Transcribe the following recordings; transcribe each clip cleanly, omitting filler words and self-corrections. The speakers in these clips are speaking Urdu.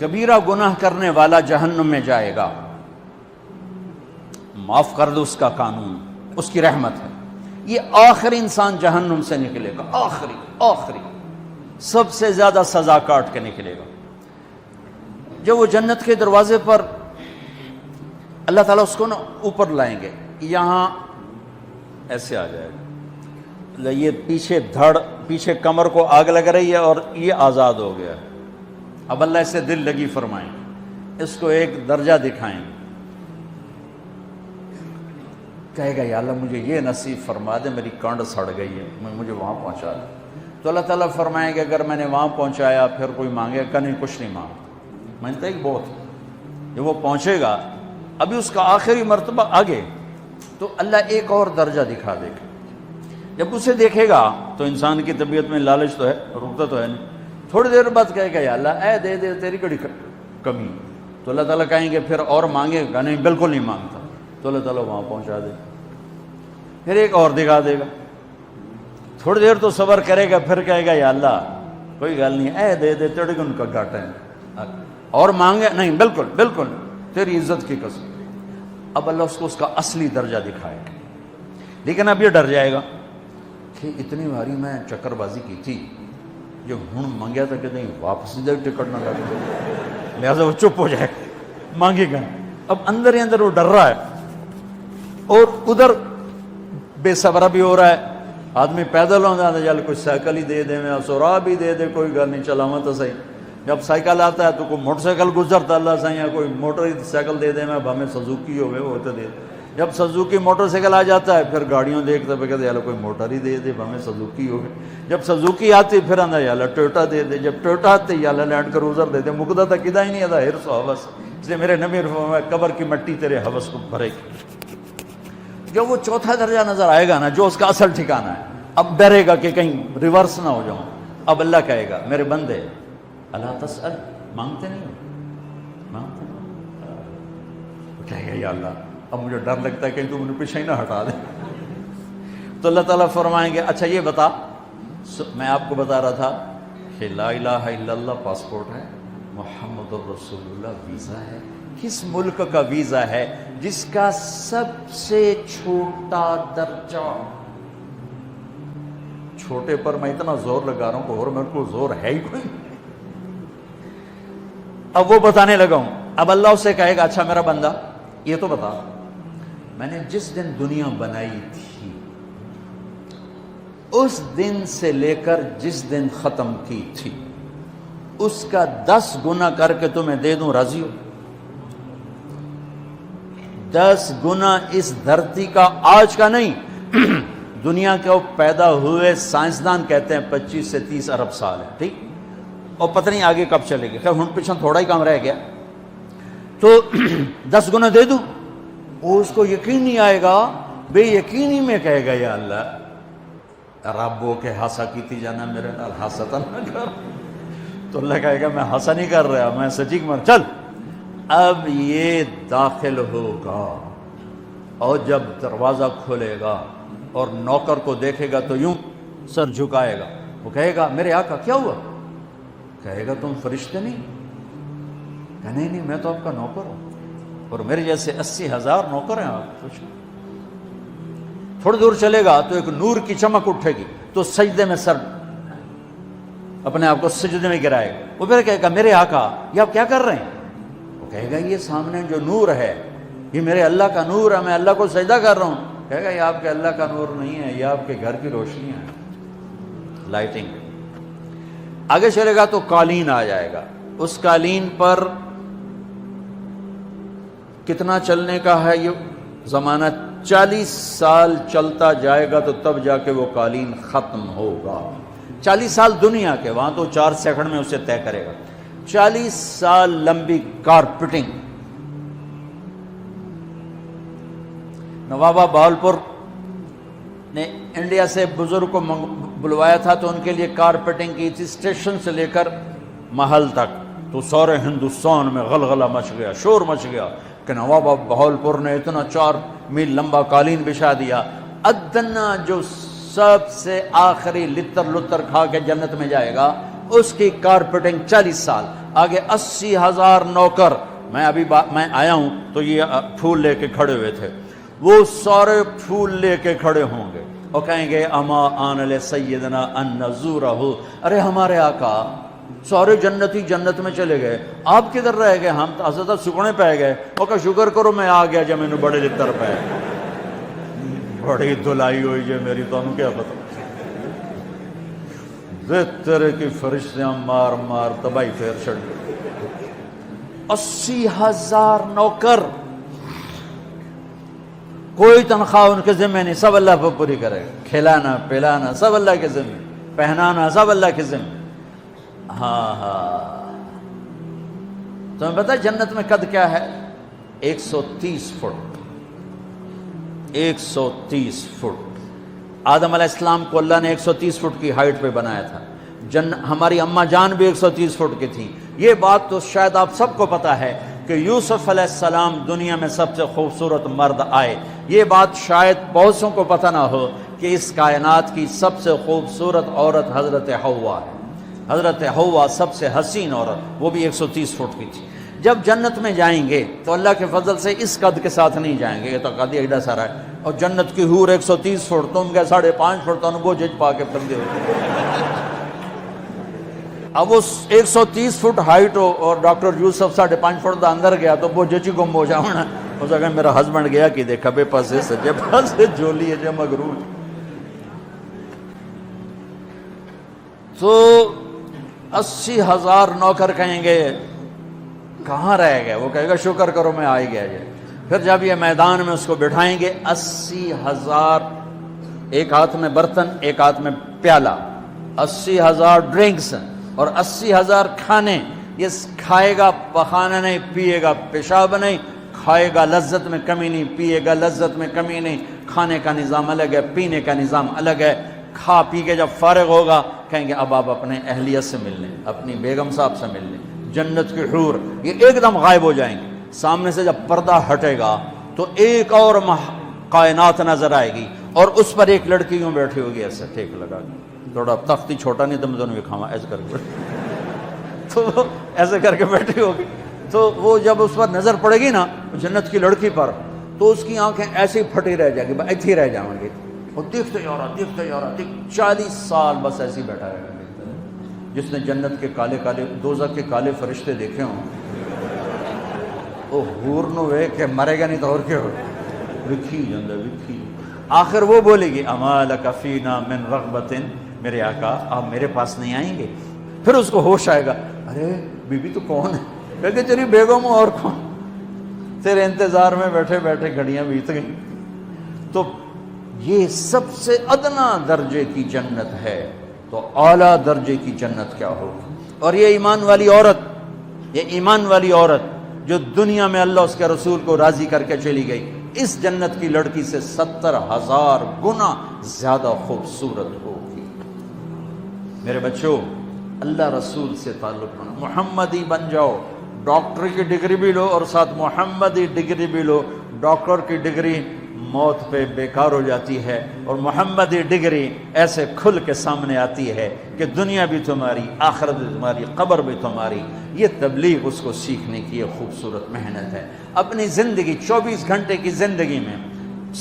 کبیرہ گناہ کرنے والا جہنم میں جائے گا، معاف کر دو اس کا قانون، اس کی رحمت ہے، یہ آخری انسان جہنم سے نکلے گا، آخری سب سے زیادہ سزا کاٹ کے نکلے گا۔ جب وہ جنت کے دروازے پر اللہ تعالیٰ اس کو نا اوپر لائیں گے، یہاں ایسے آ جائے گا، یہ پیچھے کمر کو آگ لگ رہی ہے اور یہ آزاد ہو گیا ہے۔ اب اللہ اسے دل لگی فرمائیں، اس کو ایک درجہ دکھائیں، کہے گا یا اللہ مجھے یہ نصیب فرما دے، میری کانڈ سڑ گئی ہے، مجھے وہاں پہنچا دے۔ تو اللہ تعالیٰ فرمائیں گے اگر میں نے وہاں پہنچایا پھر کوئی مانگے گا نہیں، کچھ نہیں مانگتا، مانتا ہی بہت۔ جب وہ پہنچے گا ابھی اس کا آخری مرتبہ آگے، تو اللہ ایک اور درجہ دکھا دے گا۔ جب اسے دیکھے گا تو انسان کی طبیعت میں لالچ تو ہے، رکتا تو ہے نہیں، تھوڑی دیر بعد کہے گا یا اللہ اے دے دے، تیری کڑی کمی۔ تو اللہ تعالیٰ کہیں گے پھر اور مانگے گا نہیں، بالکل نہیں مانگتا، تو اللہ تعالیٰ وہاں پہنچا دے، پھر ایک اور دکھا دے گا، تھوڑی دیر تو صبر کرے گا، پھر کہے گا یا اللہ کوئی گل نہیں، اے دے دے، تیرے کو ان کا گھاٹا ہے، اور مانگے نہیں، بالکل تیری عزت کی قسم۔ اب اللہ اس کو اس کا اصلی درجہ دکھائے گا، لیکن اب یہ ڈر جائے گا کہ اتنی باری میں چکر بازی کی تھی، جو ہوں مانگیا تھا کہ نہیں واپس دے ٹکٹ نہ لگے، لہٰذا وہ چپ ہو جائے گا، مانگے گا۔ اب اندر ہی اندر وہ ڈر رہا ہے، اور ادھر بے صبرا بھی ہو رہا ہے، آدمی پیدل ہو جاتا ہے، چل کوئی سائیکل ہی دے دے، میں سورا بھی دے دے، کوئی گل نہیں، چلاواں تو صحیح۔ جب سائیکل آتا ہے تو کوئی موٹر سائیکل گزرتا اللہ صحیح ہے، کوئی موٹر سائیکل دے دے، میں ہمیں سزوکی ہوئے وہ تو دے دے۔ جب سزوکی موٹر سائیکل آ جاتا ہے پھر گاڑیوں دیکھتا پہ کہتے ہیں کوئی موٹر ہی دے دے، ہمیں سزوکی ہو گئے۔ جب سزوکی آتی پھر آتا ہے یا ٹویوٹا دے دے، جب ٹویوٹا آتے یا لینڈ کروزر دے دے، مقدہ تک کدا ہی نہیں آتا، ہرس و حوث۔ اس لیے میرے نبی فرمایا قبر کی مٹی تیرے حوث کو بھرے گی۔ جب وہ چوتھا درجہ نظر آئے گا نا، جو اس کا اصل ٹھکانہ ہے، اب ڈرے گا کہ کہیں ریورس نہ ہو جاؤں۔ اب اللہ کہے گا میرے بندے اللہ تسأل، مانگتے نہیں، مانگتے نہیں، کہے گا یا اللہ اب مجھے ڈر لگتا ہے کہ تو مجھے پیچھے ہی نہ ہٹا دے۔ تو اللہ تعالیٰ فرمائیں گے اچھا یہ بتا، میں آپ کو بتا رہا تھا کہ لا الہ الا اللہ پاسپورٹ ہے، محمد الرسول اللہ ویزا ہے۔ کس ملک کا ویزا ہے؟ جس کا سب سے چھوٹا درجہ، چھوٹے پر میں اتنا زور لگا رہا ہوں اور میرے کو زور ہے ہی کوئی۔ اب وہ بتانے لگا ہوں، اب اللہ اسے کہے گا اچھا میرا بندہ یہ تو بتا، میں نے جس دن دنیا بنائی تھی اس دن سے لے کر جس دن ختم کی تھی اس کا 10 گنا کر کے تمہیں دے دوں، راضی ہو؟ 10 گنا اس دھرتی کا، آج کا نہیں، دنیا کے وہ پیدا ہوئے سائنسدان کہتے ہیں 25 سے 30 ارب سال ہے، ٹھیک، اور پتہ نہیں آگے کب چلے گی، خیر ہن پیچھے تھوڑا ہی کام رہ گیا، تو 10 گنا دے دوں۔ وہ اس کو یقین نہیں آئے گا، بے یقینی میں کہے گا یا اللہ ربو کے ہاسا کیتی جانا، میرے نال ہاسا تو نہ کر۔ تو اللہ کہے گا میں ہاسا نہیں کر رہا، میں سچی مر، چل اب یہ داخل ہوگا، اور جب دروازہ کھولے گا اور نوکر کو دیکھے گا تو یوں سر جھکائے گا، وہ کہے گا میرے آقا کیا ہوا؟ کہے گا تم فرشتے نہیں؟ کہ نہیں میں تو آپ کا نوکر ہوں، اور میرے جیسے 80,000 نوکر ہیں، آپ کچھ نہیں۔ تھوڑی دور چلے گا تو ایک نور کی چمک اٹھے گی، تو سجدے میں سر اپنے آپ کو سجدے میں گرائے گا، وہ پھر کہے گا میرے آقا یہ آپ کیا کر رہے ہیں؟ وہ کہے گا یہ سامنے جو نور ہے یہ میرے اللہ کا نور ہے، میں اللہ کو سجدہ کر رہا ہوں۔ کہے گا یہ آپ کے اللہ کا نور نہیں ہے، یہ آپ کے گھر کی روشنی ہے، لائٹنگ۔ آگے چلے گا تو قالین آ جائے گا، اس قالین پر کتنا چلنے کا ہے یہ زمانہ؟ 40 سال چلتا جائے گا تو تب جا کے وہ قالین ختم ہوگا۔ 40 سال دنیا کے، وہاں تو 4 سیکنڈ میں اسے طے کرے گا۔ 40 سال لمبی کارپیٹنگ۔ نوابہ بہاولپور نے انڈیا سے بزرگ کو بلوایا تھا تو ان کے لیے کارپیٹنگ کی تھی، اسٹیشن سے لے کر محل تک، تو سارے ہندوستان میں غلغلہ مچ گیا، شور مچ گیا کہ نوابہ بہاولپور نے اتنا 4 میل لمبا قالین بچھا دیا۔ ادنا جو سب سے آخری لتر کھا کے جنت میں جائے گا اس کی کارپیٹنگ 40 سال، آگے 80,000 نوکر. میں آیا ہوں تو یہ پھول لے کے کھڑے ہوئے تھے، وہ سارے پھول لے کے کھڑے ہوں گے اور کہیں گے اما آن لسیدنا ان نزورہ، ارے ہمارے آقا سارے جنتی جنت میں چلے گئے، آپ کدھر رہ گئے؟ ہم تو حضرت سکڑے پہ گئے. وہ کہا شکر کرو میں آ گیا جب میں نے بڑے لتر پہ بڑی دلائی ہوئی جے میری، تو انہوں کیا پتا تیرے کی فرشتیاں مار مار تباہی پھیر چھڑ گئے. 80,000 نوکر، کوئی تنخواہ ان کے ذمہ نہیں، سب اللہ پہ پوری کرے گا، کھلانا پلانا سب اللہ کے ذمہ، پہنانا سب اللہ کے ذمہ. ہاں تمہیں پتہ جنت میں قد کیا ہے؟ 130 فٹ. 130 فٹ. آدم علیہ السلام کو اللہ نے 130 فٹ کی ہائٹ پہ بنایا تھا. ہماری اماں جان بھی 130 فٹ کی تھی. یہ بات تو شاید آپ سب کو پتا ہے کہ یوسف علیہ السلام دنیا میں سب سے خوبصورت مرد آئے. یہ بات شاید بہت سو کو پتہ نہ ہو کہ اس کائنات کی سب سے خوبصورت عورت حضرت حوا ہے. حضرت حوا سب سے حسین عورت، وہ بھی 130 فٹ کی تھی. جب جنت میں جائیں گے تو اللہ کے فضل سے اس قد کے ساتھ نہیں جائیں گے، یہ تو قد ایڈا سارا ہے، اور جنت کی حور 130 فٹ، تم کیا 5.5 فٹ، تو وہ جج پا کے پردے ہوتے. اب اس 130 فٹ ہائٹ ہو اور ڈاکٹر یوسف 5.5 فٹ دا اندر گیا تو وہ جچی گم ہو جاؤنا. اس اگر میرا ہسبینڈ گیا کہ دیکھا بے پاسے سجے پاسے جولی ہے جو مغرور. تو 80,000 نوکر کہیں گے کہاں رہ گئے؟ وہ کہے گا شکر کرو میں آ ہی گیا. پھر جب یہ میدان میں اس کو بٹھائیں گے 80,000، ایک ہاتھ میں برتن ایک ہاتھ میں پیالہ، 80,000 ڈرنکس اور 80,000 کھانے. یہ کھائے گا پخانا نہیں، پیے گا پیشاب نہیں، کھائے گا لذت میں کمی نہیں، پیے گا لذت میں کمی نہیں. کھانے کا نظام الگ ہے، پینے کا نظام الگ ہے. کھا پی کے جب فارغ ہوگا کہیں گے اب آپ اپنے اہلیت سے مل لیں، اپنی بیگم صاحب سے مل لیں. جنت کی حور یہ ایک دم غائب ہو جائیں گے. سامنے سے جب پردہ ہٹے گا تو ایک اور کائنات نظر آئے گی، اور اس پر ایک لڑکی یوں بیٹھی ہوگی ایسے ٹھیک لگا کے، تھوڑا تختی چھوٹا نہیں تم دونوں بھی کھاوا ایسے کر کے تو وہ ایسے کر کے بیٹھی ہوگی. تو وہ جب اس پر نظر پڑے گی نا جنت کی لڑکی پر، تو اس کی آنکھیں ایسی پھٹی رہ جائیں گی، ایتھی ہی رہ جائیں گی. وہ دیکھتے جا رہا 40 سال بس ایسے ہی بیٹھا رہے گا. جس نے جنت کے کالے کالے دوزخ کے کالے فرشتے دیکھے ہوں وہ حور نو وے کہ مرے گا نہیں تو اور کیا ہو وکھی جندہ وکھی. آخر وہ بولے گی اما لک فینا من رغبت، میرے آقا آپ میرے پاس نہیں آئیں گے؟ پھر اس کو ہوش آئے گا، ارے بی بی تو کون ہے؟ کہتے تیری بیگم اور کون؟ تیرے انتظار میں بیٹھے بیٹھے گھڑیاں بیت گئیں. تو یہ سب سے ادنا درجے کی جنت ہے، تو اعلیٰ درجے کی جنت کیا ہوگی؟ اور یہ ایمان والی عورت جو دنیا میں اللہ اس کے رسول کو راضی کر کے چلی گئی، اس جنت کی لڑکی سے 70,000 گنا زیادہ خوبصورت ہوگی. میرے بچوں اللہ رسول سے تعلق بنا، محمدی بن جاؤ. ڈاکٹر کی ڈگری بھی لو اور ساتھ محمدی ڈگری بھی لو. ڈاکٹر کی ڈگری موت پہ بیکار ہو جاتی ہے، اور محمدی ڈگری ایسے کھل کے سامنے آتی ہے کہ دنیا بھی تمہاری، آخرت بھی تمہاری، قبر بھی تمہاری. یہ تبلیغ اس کو سیکھنے کی ایک خوبصورت محنت ہے. اپنی زندگی 24 گھنٹے کی زندگی میں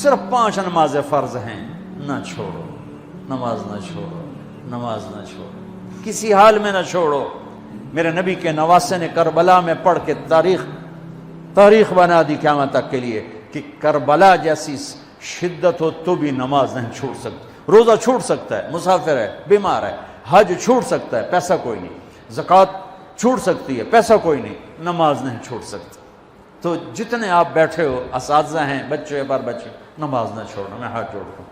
صرف 5 نمازیں فرض ہیں، نہ چھوڑو. نماز نہ چھوڑو، نماز نہ چھوڑو، کسی حال میں نہ چھوڑو. میرے نبی کے نواسے نے کربلا میں پڑھ کے تاریخ بنا دی قیامت تک کے لیے کہ کربلا جیسی شدت ہو تو بھی نماز نہیں چھوڑ سکتی. روزہ چھوٹ سکتا ہے، مسافر ہے، بیمار ہے، حج چھوٹ سکتا ہے، پیسہ کوئی نہیں، زکوٰۃ چھوٹ سکتی ہے، پیسہ کوئی نہیں، نماز نہیں چھوٹ سکتی. تو جتنے آپ بیٹھے ہو، اساتذہ ہیں، بچے بار بچے، نماز نہ چھوڑنا. میں ہاتھ جوڑتا ہوں.